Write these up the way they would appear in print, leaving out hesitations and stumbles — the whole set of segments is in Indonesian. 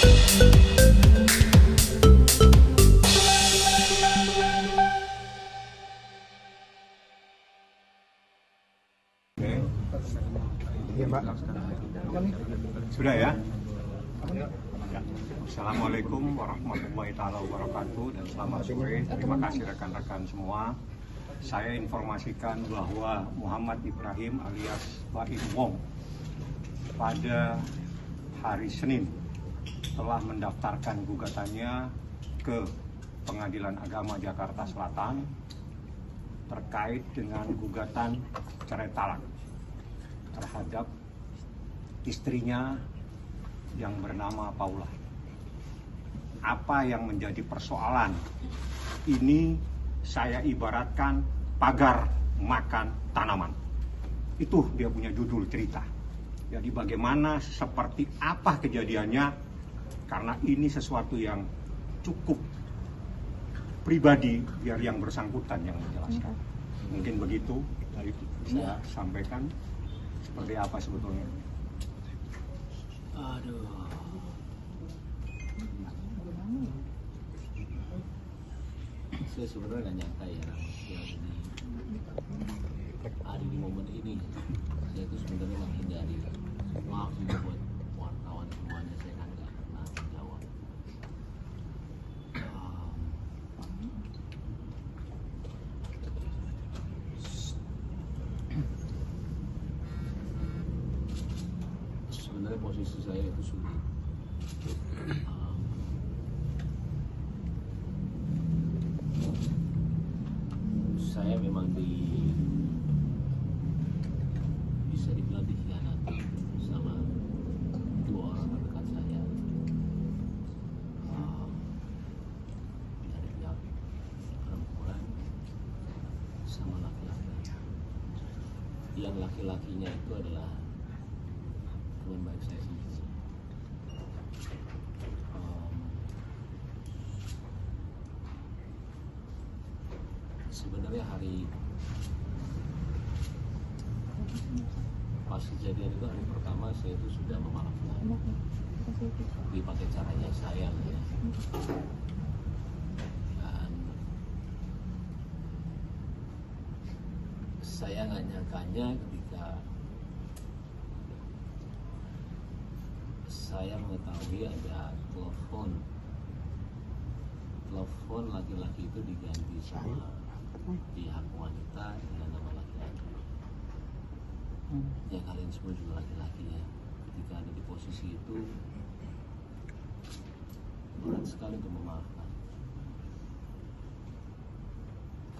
Iya, Mbak. Sudah ya? Ya. Assalamualaikum warahmatullahi wabarakatuh dan selamat sore. Terima kasih rekan-rekan semua. Saya informasikan bahwa Muhammad Ibrahim alias Baim Wong pada hari Senin telah mendaftarkan gugatannya ke Pengadilan Agama Jakarta Selatan terkait dengan gugatan cerai talak terhadap istrinya yang bernama Paula. Apa yang menjadi persoalan? Ini saya ibaratkan pagar makan tanaman. Itu dia punya judul cerita. Jadi bagaimana, seperti apa kejadiannya, karena ini sesuatu yang cukup pribadi, biar yang bersangkutan yang menjelaskan. Mungkin begitu dari saya sampaikan. Seperti apa sebetulnya? Aduh. Saya sebenarnya nggak nyangka ya ada di momen ini. Saya itu sebenarnya menghindari. Maaf juga buat wartawan semuanya, saya kan nggak pernah menjawab. Sebenarnya posisi saya itu sulit. Saya memang bisa dibilang dikhianati sama dua orang rekan saya, dari pihak perempuan sama laki-laki. Yang laki-lakinya itu adalah teman baik saya sendiri. Sebenarnya hari pas kejadian itu, hari pertama saya itu sudah memaafkan, tapi pakai caranya saya ya. Dan saya nggak nyangkanya ketika saya mengetahui ada telepon laki-laki itu diganti sama pihak wanita dengan nama laki-laki. Ya kalian semua juga laki-laki ya. Ketika ada di posisi itu, berat sekali untuk memaafkan.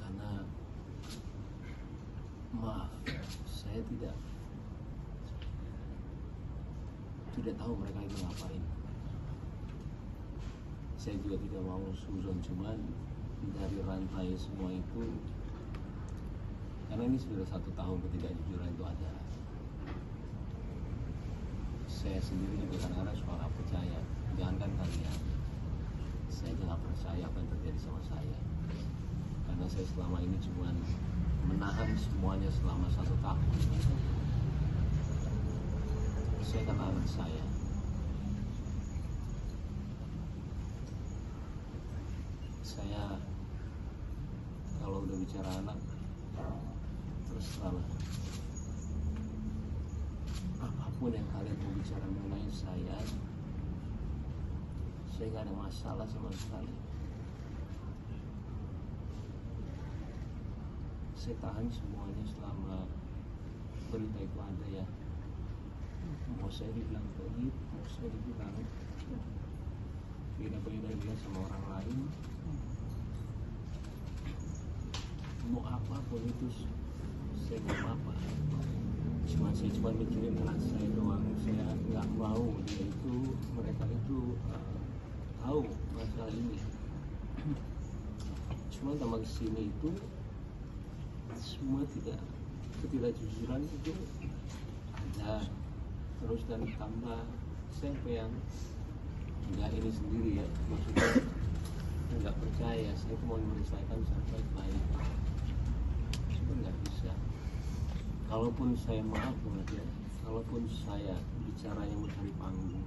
Karena maaf, saya tidak tahu mereka itu ngapain. Saya juga tidak mau suzon, cuman dari rantai semua itu, karena ini sudah 1 tahun ketidakjujuran itu ada. Saya sendiri juga kadang-kadang suka nggak percaya, jangankan kalian, saya juga nggak percaya apa yang terjadi sama saya. Karena saya selama ini cuma menahan semuanya selama 1 tahun. Saya kata anak saya, kalau udah bicara anak, terus salah. Apapun yang kalian mau bicara mengenai saya nggak ada masalah sama sekali. Saya tahan semuanya selama berita itu ada ya. Mau saya dibilang pelit, mau saya dibilang beda-beda sama orang lain, mau apapun itu saya nggak apa-apa. Saya cuma mikirin anak saya doang. Saya nggak mau mereka itu tahu masalah ini. Cuma sama kesini itu semua ketidakjujuran itu ada terus, dan tambah saya yang nggak ini sendiri ya, maksudnya nggak percaya. Saya mau menyelesaikan secara baik-baik, cuma nggak bisa. Kalaupun saya maaf banget ya, kalaupun saya bicara yang mencari panggung,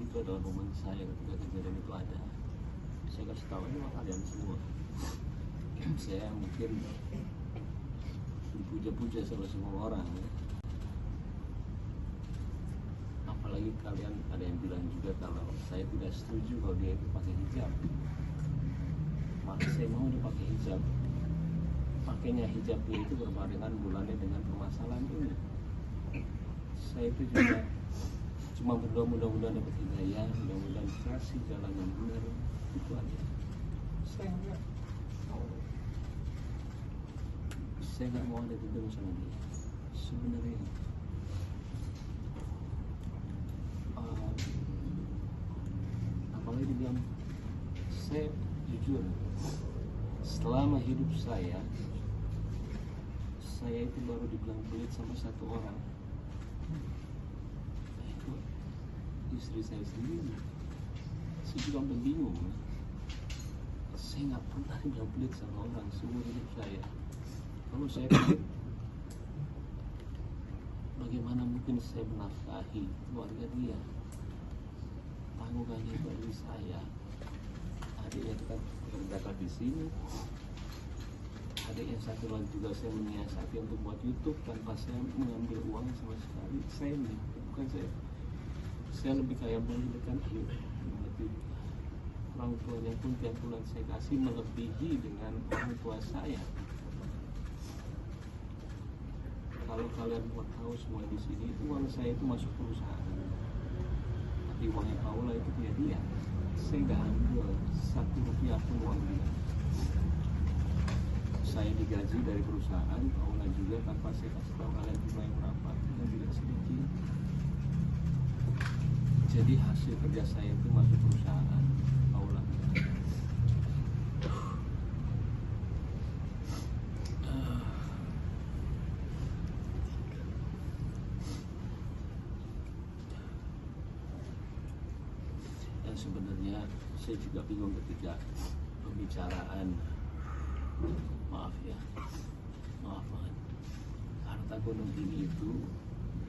itu adalah momen saya ketika kejadian itu ada. Saya kasih tahu ini sama kalian semua. Saya mungkin dipuja-puja sama semua orang ya. Apalagi kalian ada yang bilang juga kalau saya tidak setuju kalau dia itu pakai hijab. Maka saya mau dia pakai hijab. Pakainya hijabnya itu berbarengan bulannya dengan permasalahan ini. Saya itu juga cuma berdoa mudah-mudahan dapat hidayah, mudah-mudahan dikasih jalan yang benar, itu aja. Saya nggak mau ada dendam sama dia sebenarnya. Apalagi dibilang, saya jujur selama hidup saya itu baru dibilang pelit sama satu orang, itu istri saya sendiri. Saya juga sampai bingung, saya nggak pernah dibilang pelit sama orang seumur hidup saya. Kalau saya pelit, bagaimana mungkin saya menafkahi keluarga dia? Tanggungannya bagi saya. Adiknya kita berdekat di sini. Adik yang satu lagi juga saya menyiasati untuk buat YouTube tanpa saya mengambil uang sama sekali. Saya nih, bukan saya lebih kayak memberikan orang tuanya pun tiap bulan saya kasih melebihi dengan orang tua saya. Kalau kalian mau tahu semua di sini, itu uang saya itu masuk perusahaan. Tapi uangnya Paula itu punya dia. Saya nggak ambil satu rupiah pun uang dia. Saya digaji dari perusahaan, Paula juga tanpa saya kasih tahu kalian jumlah yang berapa, dan tidak sedikit. Jadi hasil kerja saya itu masuk perusahaan Paula. Dan sebenarnya saya juga bingung ketika pembicaraan, maaf banget, harta gunung ini itu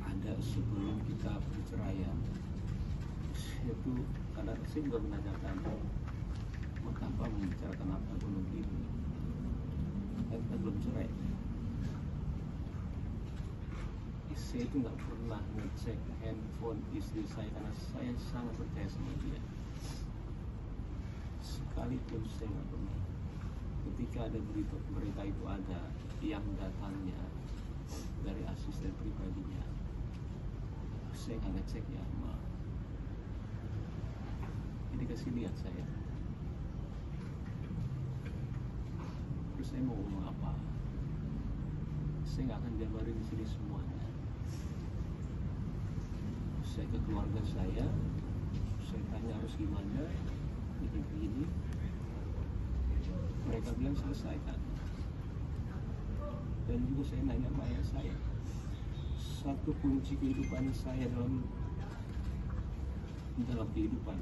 ada sebelum kita perceraian. Itu kadang saya juga menanyakan, mengapa membicarakan harta gunung ini? Kita belum cerai. Saya itu nggak pernah ngecek handphone istri saya karena saya sangat percaya sama dia. Sekalipun saya nggak pernah. Ketika ada berita itu ada yang datangnya dari asisten pribadinya, saya nggak ngecek ya, maaf. Ini kasih lihat saya. Terus saya mau ngomong apa? Saya nggak akan jabarin di sini semuanya. Saya ke keluarga saya tanya harus gimana, begini. Mereka bilang selesaikan. Dan juga saya nanya sama ayah saya, satu kunci kehidupan saya dalam kehidupan,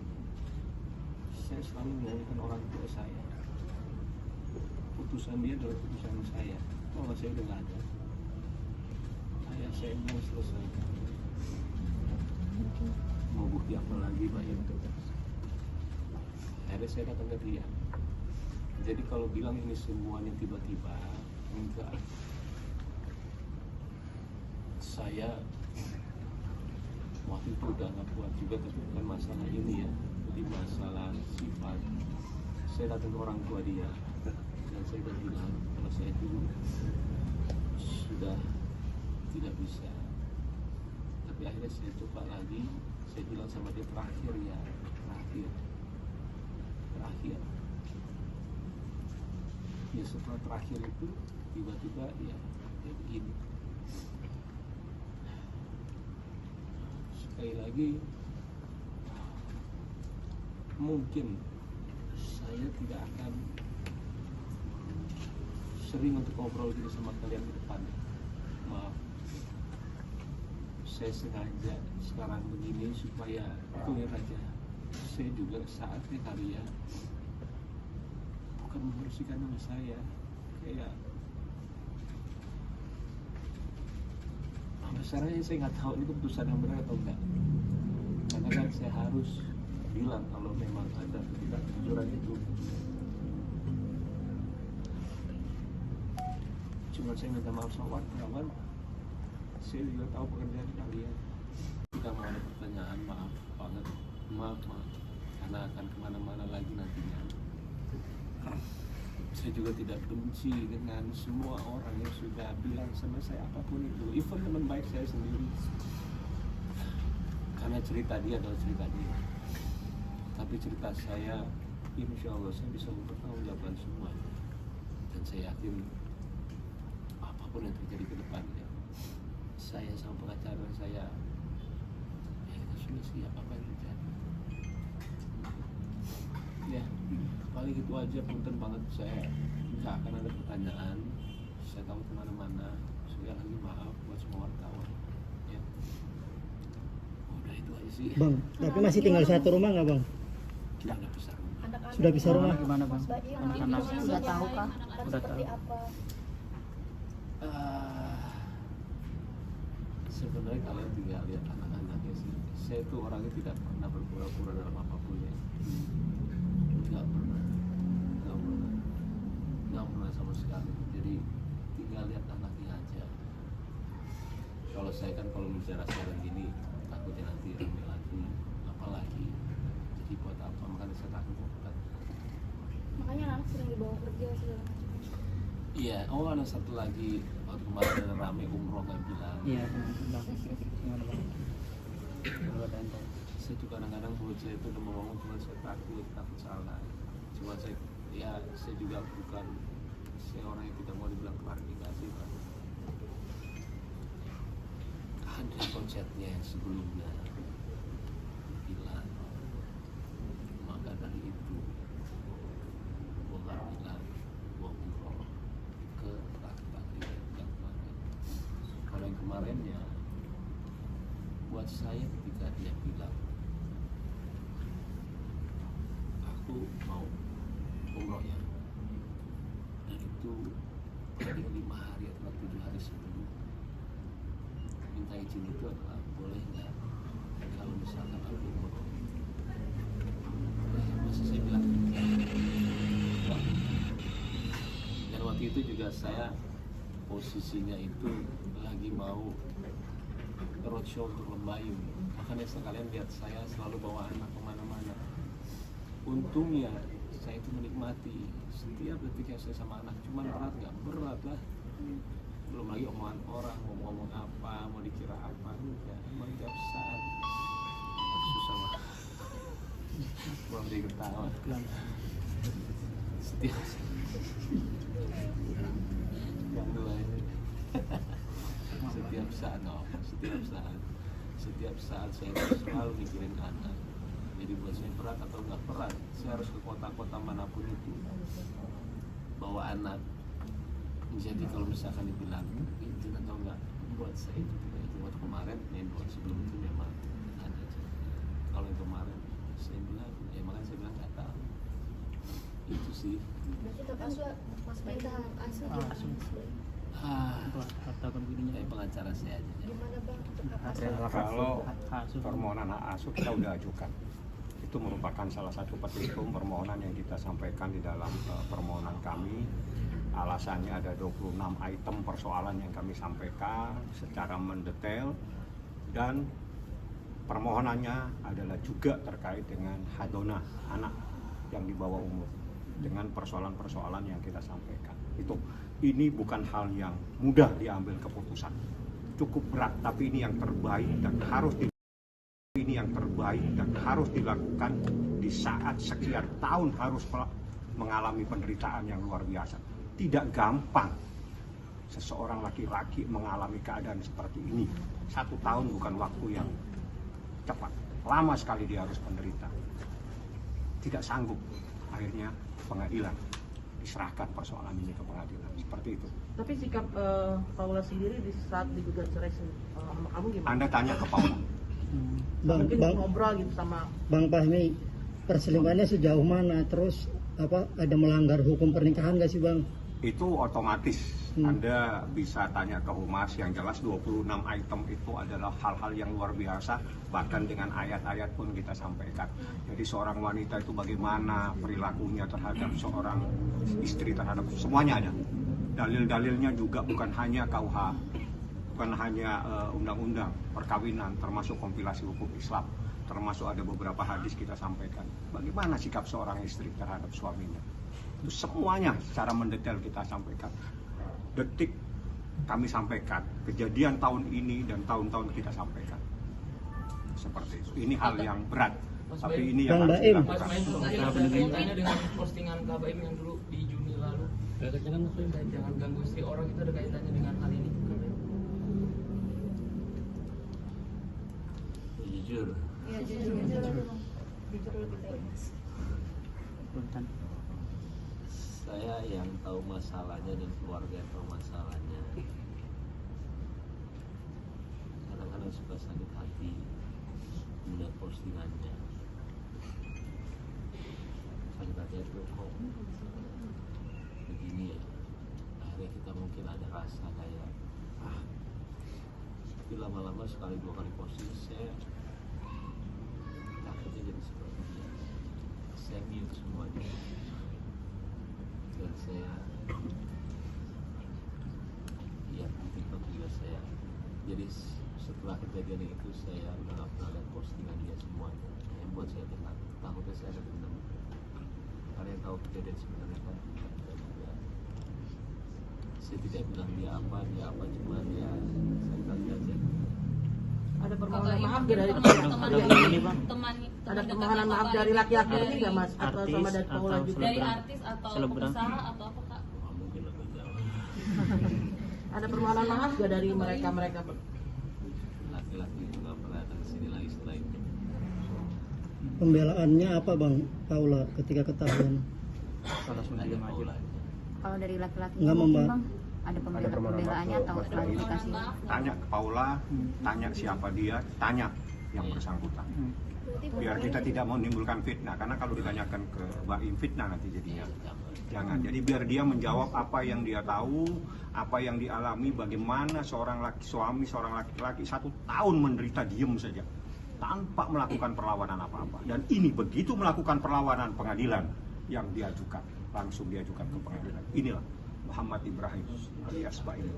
saya selalu menanyakan orang tua saya. Putusan dia adalah putusan saya. Kalau saya udah nggak ada, ayah saya bilang selesaikan. Mau bukti apa lagi Pak itu? Akhirnya saya datang ke dia. Jadi kalau bilang ini semuanya tiba-tiba, enggak. Saya waktu itu udah nggak kuat juga, tapi bukan masalah ini ya, jadi masalah sifat. Saya datang ke orang tua dia dan saya udah bilang kalau saya itu sudah tidak bisa. Tapi akhirnya saya coba lagi, saya bilang sama dia terakhir. Ya setelah terakhir itu tiba-tiba ya begini. Sekali lagi, mungkin saya tidak akan sering untuk ngobrol gitu sama kalian ke depan. Maaf, saya sengaja sekarang begini supaya clear aja. Saya juga saatnya kali ya, bukan membersihkan nama saya, kayak masalahnya saya nggak tahu ini keputusan yang benar atau enggak. karena kan saya harus bilang kalau memang ada ketidakjujuran itu. Cuma saya minta maaf sama wartawan, saya juga tahu pekerjaan kalian. Jika mau ada pertanyaan, maaf banget, maaf, karena akan kemana-mana lagi nantinya. Saya juga tidak benci dengan semua orang yang sudah bilang sama saya apapun itu, even teman baik saya sendiri, karena cerita dia adalah cerita dia. Tapi cerita saya, insya Allah saya bisa mempertanggungjawabkan semuanya. Dan saya yakin apapun yang terjadi ke depannya, saya sama pengacara saya, ya kita sudah siap apa yang terjadi. Ya, paling itu aja, punten banget, saya nggak akan ada pertanyaan, saya tahu kemana-mana. Sekali lagi maaf buat semua wartawan. Ya, udah itu aja sih. Bang, tapi masih tinggal satu rumah nggak bang? Tidak ada besar. Sudah bisa rumah? Gimana bang? Anak-anak Sudah tahu kah? Udah seperti apa? Sebenarnya kalian tinggal lihat anak-anaknya sih. Saya itu orangnya tidak pernah berpura-pura dalam apapun ya. Nggak pernah sama sekali. Jadi tinggal lihat anaknya aja. Kalau saya kan kalau bicara sekarang gini, takutnya nanti rame lagi, apalagi. Jadi buat apa? Makanya saya takut. Makanya anak sering dibawa kerja segala macam. Iya, ada satu lagi waktu kemarin ada rame umroh kan bilang. Iya bang. Gimana bang? Saya juga kadang-kadang buat saya itu udah mau ngomong, cuma saya takut salah. Cuma saya juga bukan saya orang yang tidak mau dibilang klarifikasi, Pak. Ada konsepnya yang sebelumnya bilang, maka dari itu gua nggak bilang gua umroh ke laki-laki yang kemarin. Kalau yang kemarinnya buat saya ketika dia bilang aku mau umroh ya, dan itu paling 5 hari atau 7 hari sebelum minta izin itu adalah boleh nggak kalau misalkan aku umroh. Masih saya bilang wah. Dan waktu itu juga saya posisinya itu lagi mau roadshow untuk Lembayung, makanya sekalian lihat saya selalu bawa anak kemana-mana. Untungnya saya itu menikmati setiap detik yang saya sama anak. Cuman berat nggak? Berat lah. Belum lagi omongan orang, mau ngomong apa, mau dikira apa, enggak. Emang tiap saat susah lah. Belum diketawa. Setiap yang dua ini. Setiap saat saya selalu mikirin anak. Jadi buat saya berat atau nggak berat, saya harus ke kota-kota manapun itu bawa anak. Jadi kalau misalkan dibilang izin atau enggak, buat saya itu tidak itu. Waktu kemarin, buat sebelum itu memang ada. Kalau yang kemarin saya bilang, makanya saya bilang nggak tahu. Itu sih. Berarti tetap Mas minta asuh. Harta begininya. Pengacara saya aja. Gimana bang? Tetap Kalau permohonan hak asuh kita udah ajukan, itu merupakan salah satu petitum permohonan yang kita sampaikan di dalam permohonan kami. Alasannya ada 26 item persoalan yang kami sampaikan secara mendetail, dan permohonannya adalah juga terkait dengan hadonah anak yang di bawah umur, dengan persoalan-persoalan yang kita sampaikan. Ini bukan hal yang mudah diambil keputusan, cukup berat, tapi ini yang terbaik dan harus dilakukan di saat sekian tahun harus mengalami penderitaan yang luar biasa. Tidak gampang seseorang laki-laki mengalami keadaan seperti ini. 1 tahun bukan waktu yang cepat, lama sekali dia harus menderita. Tidak sanggup, akhirnya pengadilan diserahkan persoalan ini ke pengadilan, seperti itu. Tapi sikap Paula sendiri di saat digugat cerai sama kamu gimana? Anda tanya ke Paula. Mungkin ngobrol gitu sama Bang Fahmi, perselingkuhannya sejauh mana? Terus ada melanggar hukum pernikahan nggak sih bang? Itu otomatis Anda bisa tanya ke Humas. Yang jelas 26 item itu adalah hal-hal yang luar biasa, bahkan dengan ayat-ayat pun kita sampaikan. Jadi seorang wanita itu bagaimana perilakunya terhadap seorang istri, terhadap semuanya ada. Dalil-dalilnya juga bukan hanya KUH, bukan hanya undang-undang perkawinan, termasuk kompilasi hukum Islam, termasuk ada beberapa hadis kita sampaikan. Bagaimana sikap seorang istri terhadap suaminya. Itu semuanya secara mendetail kita sampaikan. Detik kami sampaikan, kejadian tahun ini dan tahun-tahun kita sampaikan. Seperti itu. Ini hal yang berat, tapi ini yang harus Baim. Mas dilakukan. Baim, mungkin ada kaitannya dengan postingan Kak Baim yang dulu di Juni lalu. Dan jangan ganggu istri orang, itu ada kaitannya dengan hal ini. Jujur, Iya, jujur aja bang. Jujur lebih baik mas. Punten. saya yang tahu masalahnya dan keluarga yang tahu masalahnya. Kadang-kadang suka sakit hati melihat postingannya. Sakit hati itu kok begini ya. Akhirnya kita mungkin ada rasa kayak tapi lama-lama sekali dua kali posting saya takutnya jadi seperti dia. Saya mute semuanya dan saya ya TikTok juga saya. Jadi setelah kejadian itu saya udah gak pernah lihat postingan dia semuanya. Yang buat saya tenang, takutnya saya ada dendam. Kalian tahu kejadian sebenarnya kan? Saya tidak bilang dia apa, cuma dia saya kali aja. Ada permohonan maaf nggak dari Ini, Bang. ada permohonan maaf dari laki-laki ini nggak mas atau Artis sama dari Paula atau juga? Dari Selebgram. artis atau Selebgram. pengusaha atau apa kak? Wah, mungkin lebih jauh. Ada permohonan maaf nggak dari mereka? Laki-laki itu nggak pernah datang ke sini lagi setelah itu. Pembelaannya apa bang Paula ketika ketahuan? Salah Ada satu aja. Paula. Kalau dari laki-laki Nggak mungkin membahas. bang ada pembelaannya atau klarifikasi? Tanya ke Paula, tanya siapa dia, tanya yang bersangkutan. Biar kita tidak menimbulkan fitnah, karena kalau ditanyakan ke Baim fitnah nanti jadinya. Jangan. Jadi biar dia menjawab apa yang dia tahu, apa yang dialami, bagaimana seorang suami seorang laki-laki 1 tahun menderita diem saja tanpa melakukan perlawanan apa-apa. Dan ini begitu melakukan perlawanan pengadilan yang diajukan, langsung diajukan ke pengadilan. Inilah Muhammad Ibrahim alias Baim.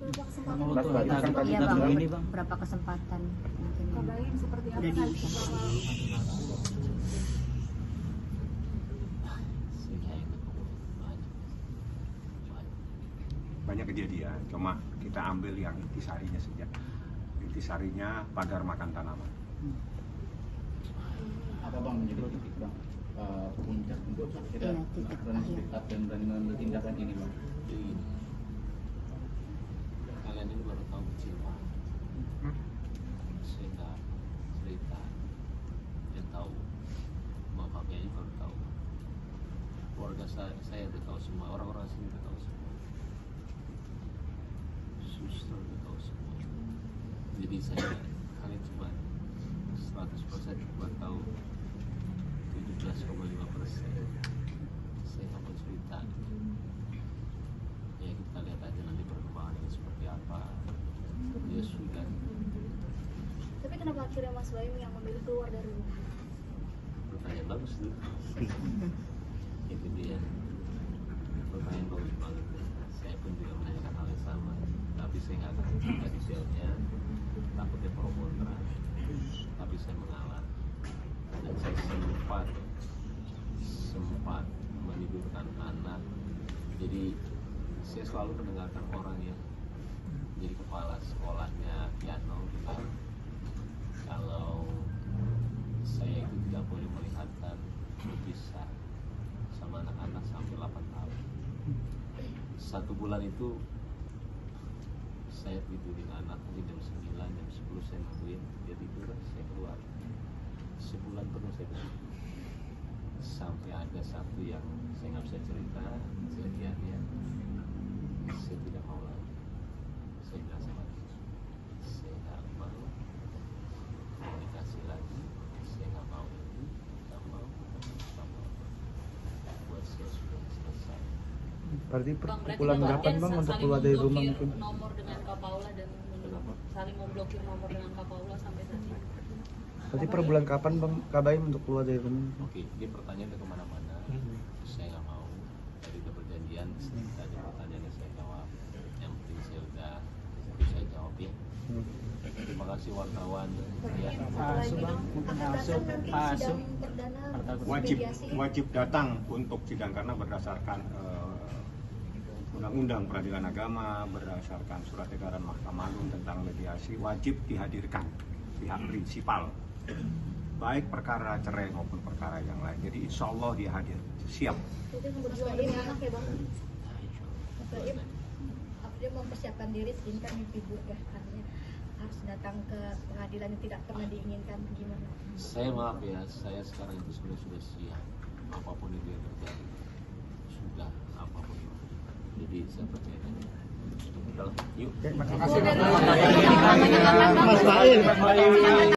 Berapa kesempatan Mau Kak tuh Baim? ada Iya kita bang, ini, Bang. berapa kesempatan mungkin? Kak Baim seperti apa kak? Saya kayak enak ngomong banyak. Banyak kejadian, cuma kita ambil yang intisarinya saja. Intisarinya pagar makan tanaman. Apa bang menjadi titik bang puncak untuk akhirnya Iya, titik berani akhir. speak up dan berani mengambil tindakan ini bang? Jadi kalian ini baru tahu kecewa. Saya nggak cerita, dia tahu, bapaknya ini baru tahu. Keluarga saya udah tahu semua, orang-orang sini udah tahu semua. Suster udah tahu semua. Jadi saya kalian cuma 100% cuma tahu 17,5%. Saya nggak mau cerita. Ya kita lihat aja nanti perkembangannya seperti apa. Ya sudah. Tapi kenapa akhirnya Mas Baim yang memilih keluar dari rumah? Pertanyaan bagus tuh. Itu dia. Pertanyaan bagus banget. Saya pun juga menanyakan hal yang sama. Tapi saya nggak akan cerita detailnya. Takutnya pro kontra. Tapi saya mengalah. Dan saya sempat menidurkan anak. Jadi saya selalu mendengarkan orang yang jadi kepala sekolahnya piano bilang kalau saya itu tidak boleh melihatkan berpisah sama anak-anak sampai 8 tahun. 1 bulan itu saya tidurin anak mungkin jam 9, jam 10 saya nungguin dia tidur, saya keluar. Sebulan penuh saya begitu. Sampai ada satu yang saya nggak bisa cerita, saya lihat dia, saya tidak mau lagi. Saya bilang sama dia, saya nggak mau komunikasi lagi, saya nggak mau ini, nggak mau. Buat saya sudah selesai. Berarti Bang, berarti bulan Bapak kapan Dian Bang untuk saling keluar dari rumah memblokir mungkin? nomor dengan Kak Paula dan saling memblokir nomor dengan Kak Paula sampai saat ini. Berarti per bulan kapan Bang Kabaim untuk keluar dari rumah? Oke, ini pertanyaan ke kemana-mana. Saya nggak mau. Tadi udah perjanjian, tadi pertanyaannya saya jawab. Yang penting saya udah bisa jawab ya. Terima kasih wartawan. Ya. Wajib datang untuk sidang karena berdasarkan Undang-Undang Peradilan Agama, berdasarkan surat edaran Mahkamah Agung tentang mediasi, wajib dihadirkan pihak prinsipal, baik perkara cerai maupun perkara yang lain. Jadi insya Allah dia hadir, siap. Itu berjuang demi anak ya Bang. Dia mempersiapkan diri sehingga mimpi buruk ya, artinya harus datang ke pengadilan yang tidak pernah diinginkan, gimana? Saya maaf ya, saya sekarang itu sebenarnya sudah siap. Apapun itu yang terjadi, sudah apapun itu. Jadi saya percaya. Yuk. Terima kasih. Mas Baim.